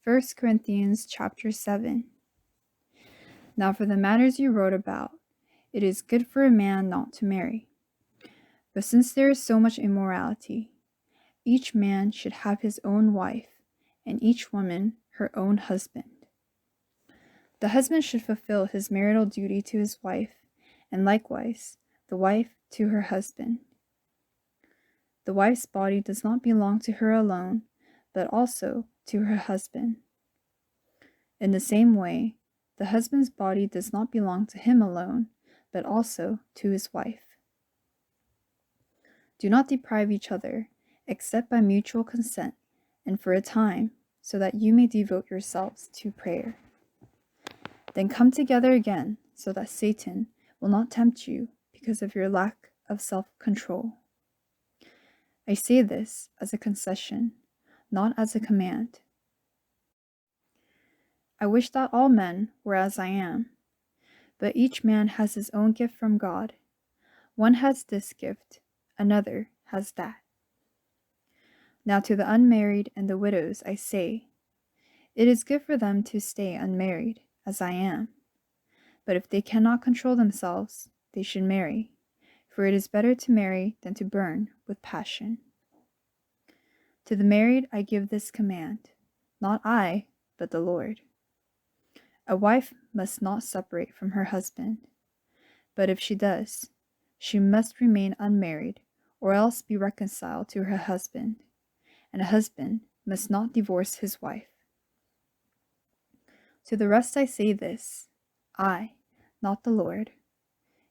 1 Corinthians chapter 7. Now for the matters you wrote about, it is good for a man not to marry. But since there is so much immorality, each man should have his own wife, and each woman her own husband. The husband should fulfill his marital duty to his wife, and likewise the wife to her husband. The wife's body does not belong to her alone, but also to her husband. In the same way, the husband's body does not belong to him alone, but also to his wife. Do not deprive each other, except by mutual consent, and for a time, so that you may devote yourselves to prayer. Then come together again, so that Satan will not tempt you because of your lack of self-control. I say this as a concession, not as a command. I wish that all men were as I am, but each man has his own gift from God. One has this gift, another has that. Now to the unmarried and the widows I say, it is good for them to stay unmarried, as I am. But if they cannot control themselves, they should marry, for it is better to marry than to burn with passion. To the married I give this command, not I, but the Lord. A wife must not separate from her husband, but if she does, she must remain unmarried or else be reconciled to her husband, and a husband must not divorce his wife. To the rest I say this, I, not the Lord.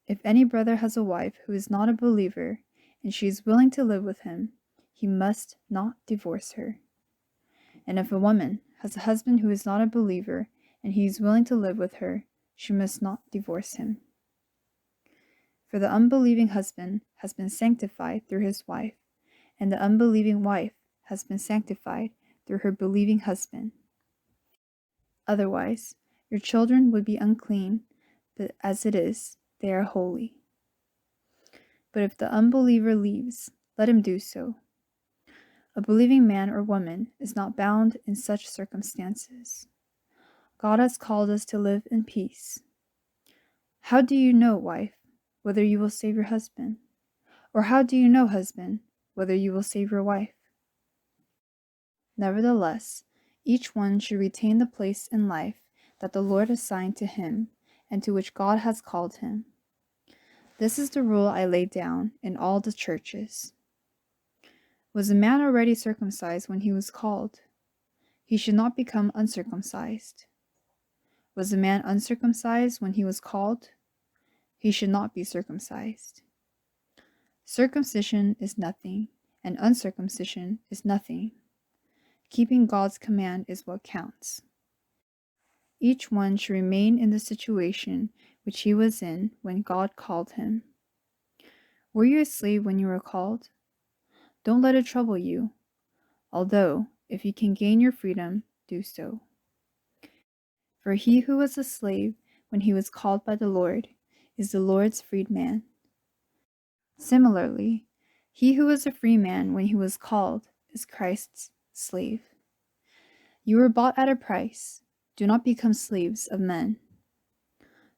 If any brother has a wife who is not a believer, and she is willing to live with him, he must not divorce her. And if a woman has a husband who is not a believer, and he is willing to live with her, she must not divorce him. For the unbelieving husband has been sanctified through his wife, and the unbelieving wife has been sanctified through her believing husband. Otherwise, your children would be unclean, but as it is, they are holy. But if the unbeliever leaves, let him do so. A believing man or woman is not bound in such circumstances. God has called us to live in peace. How do you know, wife, whether you will save your husband? Or how do you know, husband, whether you will save your wife? Nevertheless, each one should retain the place in life that the Lord assigned to him and to which God has called him. This is the rule I lay down in all the churches. Was a man already circumcised when he was called? He should not become uncircumcised. Was a man uncircumcised when he was called? He should not be circumcised. Circumcision is nothing, and uncircumcision is nothing. Keeping God's command is what counts. Each one should remain in the situation which he was in when God called him. Were you a slave when you were called? Don't let it trouble you, although, if you can gain your freedom, do so. For he who was a slave when he was called by the Lord is the Lord's freedman. Similarly, he who was a free man when he was called is Christ's slave. You were bought at a price. Do not become slaves of men.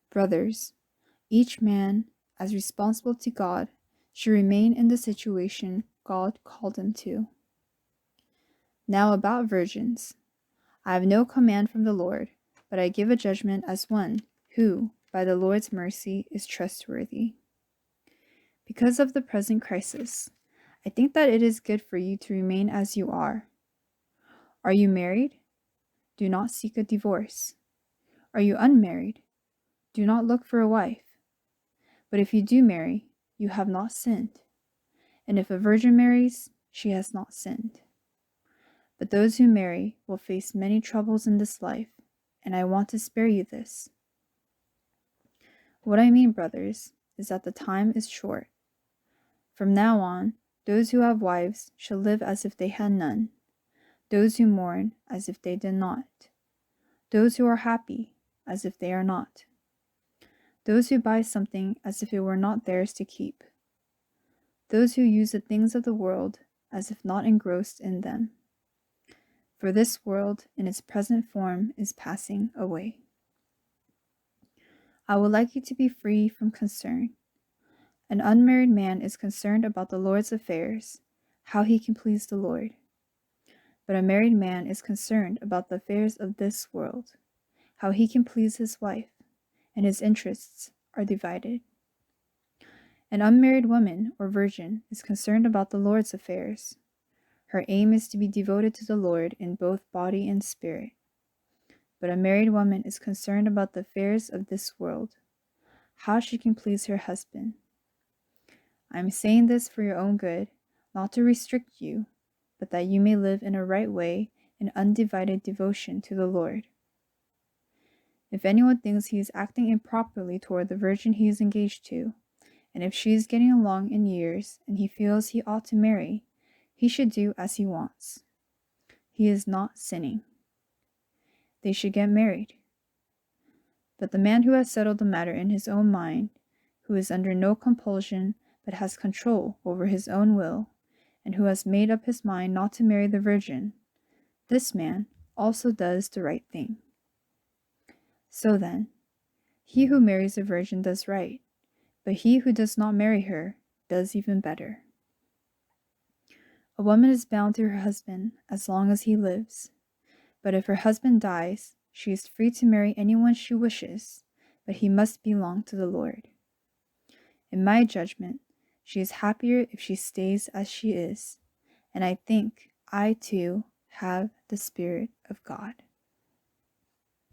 Brothers, each man, as responsible to God, should remain in the situation God called him to. Now about virgins. I have no command from the Lord, but I give a judgment as one who, by the Lord's mercy, is trustworthy. Because of the present crisis, I think that it is good for you to remain as you are. Are you married? Do not seek a divorce. Are you unmarried? Do not look for a wife. But if you do marry, you have not sinned. And if a virgin marries, she has not sinned. But those who marry will face many troubles in this life, and I want to spare you this. What I mean, brothers, is that the time is short. From now on, those who have wives shall live as if they had none, those who mourn as if they did not, those who are happy as if they are not, those who buy something as if it were not theirs to keep, those who use the things of the world as if not engrossed in them. for this world in its present form is passing away. I would like you to be free from concern. An unmarried man is concerned about the Lord's affairs, how he can please the Lord. But a married man is concerned about the affairs of this world, how he can please his wife, and his interests are divided. An unmarried woman or virgin is concerned about the Lord's affairs. Her aim is to be devoted to the Lord in both body and spirit. But a married woman is concerned about the affairs of this world, how she can please her husband. I am saying this for your own good, not to restrict you, but that you may live in a right way in undivided devotion to the Lord. If anyone thinks he is acting improperly toward the virgin he is engaged to, and if she is getting along in years and he feels he ought to marry, he should do as he wants. He is not sinning. They should get married. But the man who has settled the matter in his own mind, who is under no compulsion but has control over his own will, and who has made up his mind not to marry the virgin, this man also does the right thing. So then, he who marries a virgin does right, but he who does not marry her does even better. A woman is bound to her husband as long as he lives, but if her husband dies, she is free to marry anyone she wishes, but he must belong to the Lord. In my judgment, she is happier if she stays as she is, and I think I too have the Spirit of God.